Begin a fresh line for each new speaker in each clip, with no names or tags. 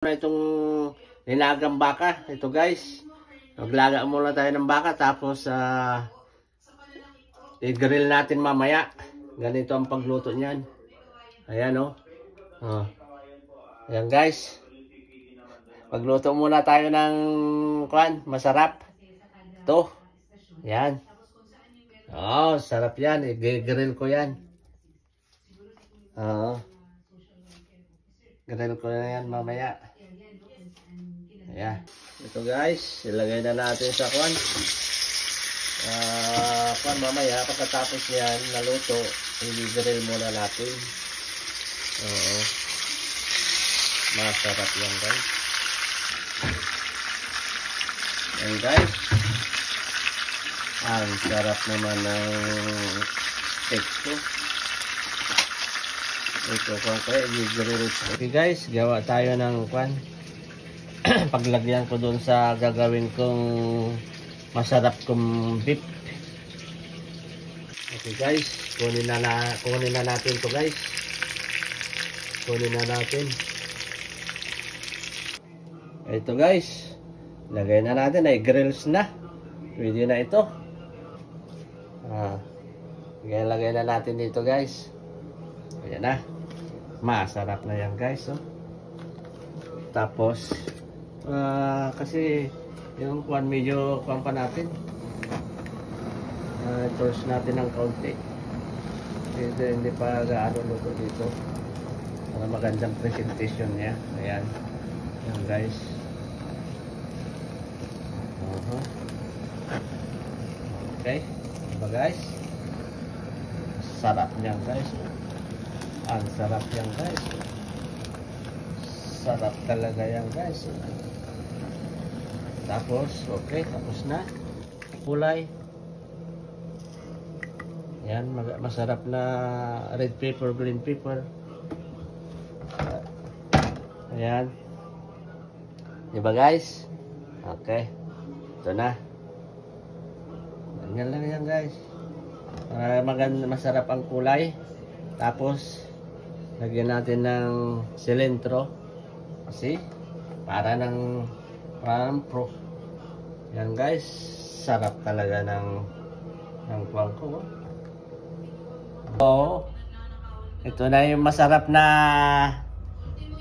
Na itong nilagang baka. Ito guys. Maglaga muna tayo ng baka tapos i-grill natin mamaya. Ganito ang pagluto niyan. Ayan oh. Ayan guys. Pagluto muna tayo ng masarap. Ito. Ayan. Oh, sarap yan. I-grill ko yan. Grill ko na yan mamaya. Ayan. Ito guys, ilagay na natin sa mamaya pagkatapos yan naluto, i-grill muna natin. Masarap yan guys. Ayan guys. Ang sarap naman ng steak ko. Ito i-grill. Okay guys, gawa tayo ng paglagyan ko doon sa gagawin kong masarap kong beef. Okay guys, kunin na natin to guys. Kunin na natin. Ito guys, lagay na natin ay grills na. Pwede na ito. Lagay na natin dito guys. Ayan na. Masarap na yan guys. Tapos kasi yung medyo pa natin. Toast natin ng kaunti. Hindi pa gaano luto dito. Para magandang presentation niya. Ayan. Ayan guys. Okay. Diba guys? Sarap niyan guys. Ang sarap yan guys. Sarap talaga yan guys. Tapos, okay, tapos na. Kulay. Yan, masarap na red pepper, green pepper. Ayan. Diba guys? Okay. Ito na. Ganyan lang yan guys. Masarap ang kulay. Tapos, lagyan natin ng cilantro. Kasi, parang pro. Yan guys, sarap talaga ng kuwang ko. Ito na yung masarap na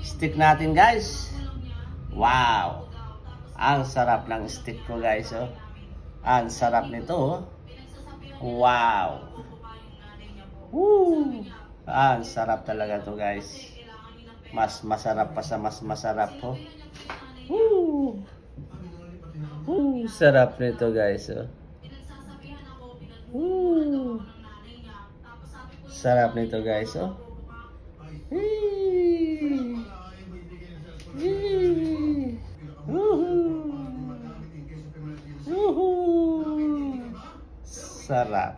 steak natin guys. Wow! Ang sarap ng steak ko guys. Ang sarap nito. Wow! Woo! Ang sarap talaga to guys. Mas masarap pa sa mas masarap po. Woo! Sarap nito guys. Woo! Sarap nito guys. Sarap.